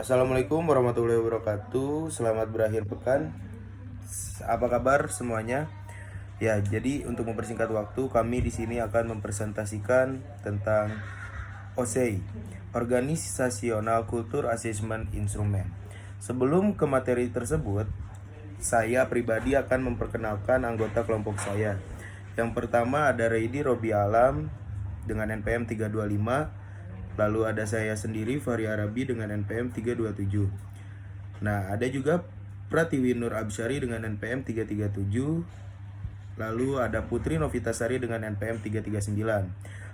Assalamualaikum warahmatullahi wabarakatuh. Selamat berakhir pekan. Apa kabar semuanya? Ya, jadi untuk mempersingkat waktu, kami di sini akan mempresentasikan tentang OSEI, Organisational Culture Assessment Instrument. Sebelum ke materi tersebut, saya pribadi akan memperkenalkan anggota kelompok saya. Yang pertama ada Reidi Robi Alam dengan NPM 325. Lalu ada saya sendiri Fahri Arabi dengan NPM 327. Nah, ada juga Pratiwi Nur Absyari dengan NPM 337. Lalu ada Putri Novitasari dengan NPM 339.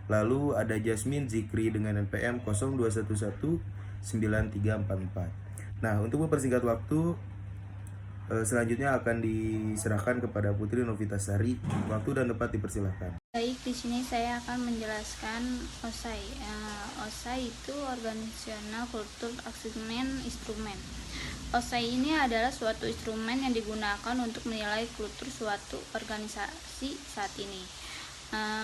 Lalu ada Jasmine Zikri dengan NPM 02119344. Nah, untuk mempersingkat waktu, selanjutnya akan diserahkan kepada Putri Novitasari. Waktu dan tempat dipersilahkan. Baik, di sini saya akan menjelaskan OSAI. OSAI itu Organizational Culture Assessment Instrument. OSAI ini adalah suatu instrumen yang digunakan untuk menilai kultur suatu organisasi saat ini.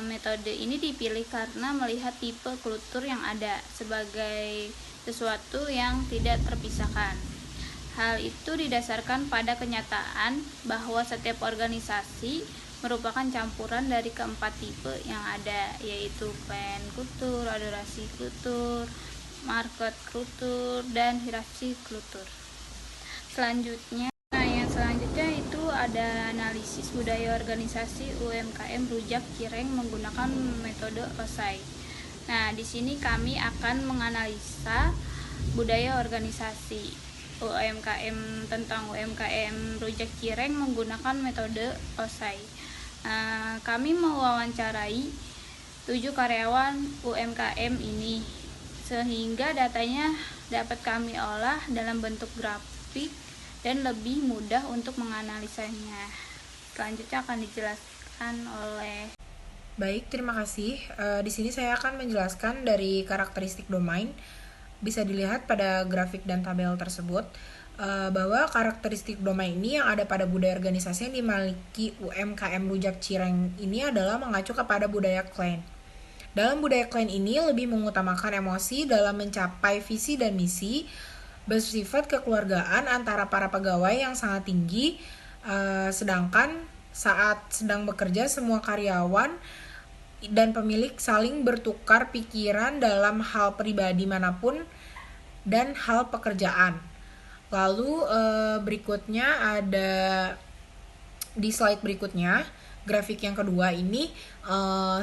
Metode ini dipilih karena melihat tipe kultur yang ada sebagai sesuatu yang tidak terpisahkan. Hal itu didasarkan pada kenyataan bahwa setiap organisasi merupakan campuran dari keempat tipe yang ada, yaitu fan kultur, adorasi kultur, market kultur, dan hierarki kultur. Yang selanjutnya itu ada analisis budaya organisasi UMKM Rujak Cireng menggunakan metode OSAI. Nah, di sini kami akan menganalisa budaya organisasi tentang UMKM Rujak Cireng menggunakan metode OSAI. Kami mewawancarai 7 karyawan UMKM ini sehingga datanya dapat kami olah dalam bentuk grafik dan lebih mudah untuk menganalisanya. Selanjutnya akan dijelaskan oleh. Baik, terima kasih. Di sini saya akan menjelaskan dari karakteristik domain. Bisa dilihat pada grafik dan tabel tersebut bahwa karakteristik domain ini yang ada pada budaya organisasi yang dimiliki UMKM Rujak Cireng ini adalah mengacu kepada budaya klan. Dalam budaya klan ini lebih mengutamakan emosi dalam mencapai visi dan misi, bersifat kekeluargaan antara para pegawai yang sangat tinggi, sedangkan saat sedang bekerja semua karyawan dan pemilik saling bertukar pikiran dalam hal pribadi manapun dan hal pekerjaan. Lalu berikutnya ada di slide berikutnya, grafik yang kedua ini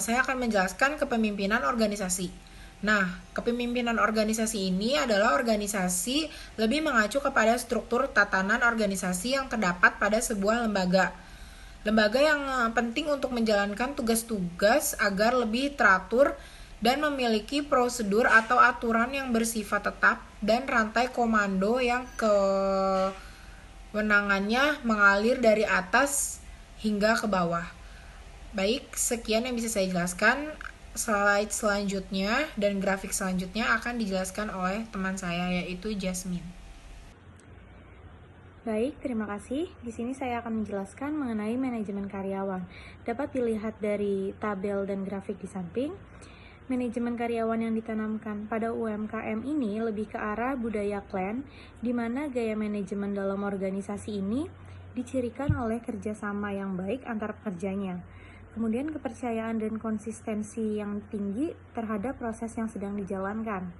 saya akan menjelaskan kepemimpinan organisasi. Nah, kepemimpinan organisasi ini adalah organisasi lebih mengacu kepada struktur tatanan organisasi yang terdapat pada sebuah lembaga. Lembaga yang penting untuk menjalankan tugas-tugas agar lebih teratur dan memiliki prosedur atau aturan yang bersifat tetap dan rantai komando yang kewenangannya mengalir dari atas hingga ke bawah. Baik, sekian yang bisa saya jelaskan. Slide selanjutnya dan grafik selanjutnya akan dijelaskan oleh teman saya, yaitu Jasmine. Baik, terima kasih. Di sini saya akan menjelaskan mengenai manajemen karyawan. Dapat dilihat dari tabel dan grafik di samping. Manajemen karyawan yang ditanamkan pada UMKM ini lebih ke arah budaya klan, di mana gaya manajemen dalam organisasi ini dicirikan oleh kerjasama yang baik antar pekerjanya. Kemudian kepercayaan dan konsistensi yang tinggi terhadap proses yang sedang dijalankan.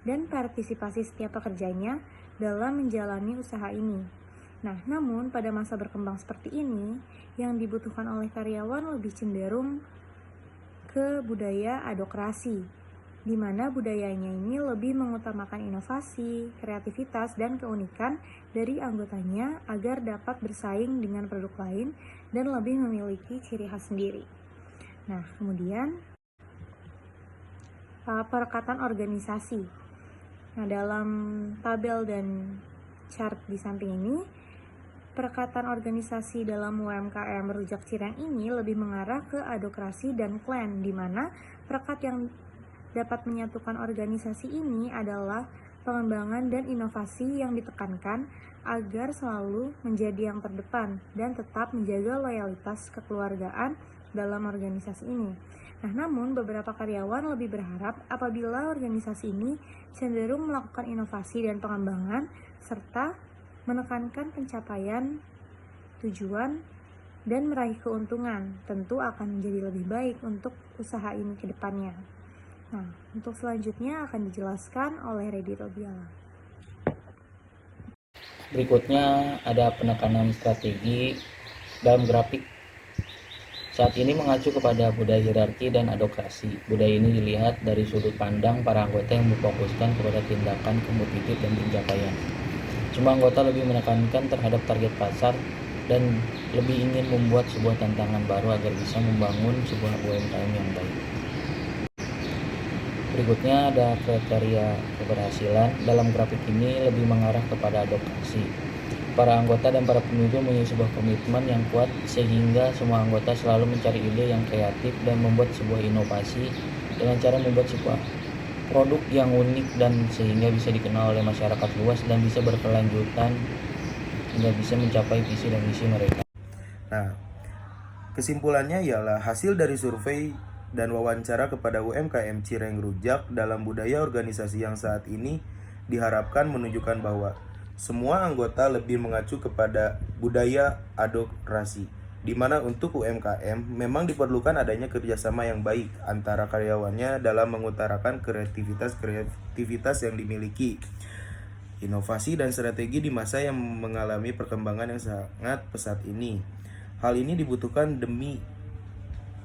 Dan partisipasi setiap pekerjanya dalam menjalani usaha ini. Nah, namun pada masa berkembang seperti ini, yang dibutuhkan oleh karyawan lebih cenderung ke budaya adokrasi, di mana budayanya ini lebih mengutamakan inovasi, kreativitas, dan keunikan dari anggotanya agar dapat bersaing dengan produk lain dan lebih memiliki ciri khas sendiri. Nah, kemudian perekatan organisasi. Nah, dalam tabel dan chart di samping ini, perekatan organisasi dalam UMKM Rujak Cireng ini lebih mengarah ke adokrasi dan klan, di mana perekat yang dapat menyatukan organisasi ini adalah pengembangan dan inovasi yang ditekankan agar selalu menjadi yang terdepan dan tetap menjaga loyalitas kekeluargaan dalam organisasi ini. Nah, namun beberapa karyawan lebih berharap apabila organisasi ini cenderung melakukan inovasi dan pengembangan serta menekankan pencapaian tujuan dan meraih keuntungan, tentu akan menjadi lebih baik untuk usaha ini ke depannya. Nah, untuk selanjutnya akan dijelaskan oleh Redi Robiala. Berikutnya ada penekanan strategi dalam grafik. Saat ini mengacu kepada budaya hierarki dan adokrasi. Budaya ini dilihat dari sudut pandang para anggota yang memfokuskan kepada tindakan kompetitif dan pencapaian. Semua anggota lebih menekankan terhadap target pasar dan lebih ingin membuat sebuah tantangan baru agar bisa membangun sebuah UMKM yang baik. Berikutnya ada kriteria keberhasilan. Dalam grafik ini lebih mengarah kepada advokasi. Para anggota dan para pemimpin mempunyai sebuah komitmen yang kuat sehingga semua anggota selalu mencari ide yang kreatif dan membuat sebuah inovasi dengan cara membuat sebuah produk yang unik dan sehingga bisa dikenal oleh masyarakat luas dan bisa berkelanjutan hingga bisa mencapai visi dan misi mereka. Nah, kesimpulannya ialah hasil dari survei dan wawancara kepada UMKM Cireng Rujak dalam budaya organisasi yang saat ini diharapkan menunjukkan bahwa semua anggota lebih mengacu kepada budaya adokrasi, di mana untuk UMKM memang diperlukan adanya kerjasama yang baik antara karyawannya dalam mengutarakan kreativitas yang dimiliki, inovasi dan strategi di masa yang mengalami perkembangan yang sangat pesat ini. Hal ini dibutuhkan demi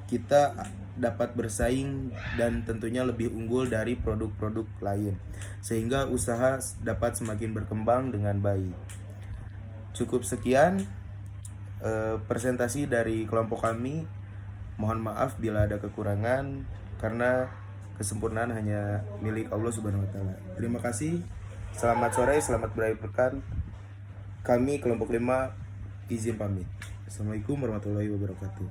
kita dapat bersaing dan tentunya lebih unggul dari produk-produk lain, sehingga usaha dapat semakin berkembang dengan baik. Cukup sekian presentasi dari kelompok kami. Mohon maaf bila ada kekurangan, karena kesempurnaan hanya milik Allah Subhanahu wa Ta'ala. Terima kasih. Selamat sore, selamat berakhir pekan. Kami kelompok 5 izin pamit. Assalamualaikum warahmatullahi wabarakatuh.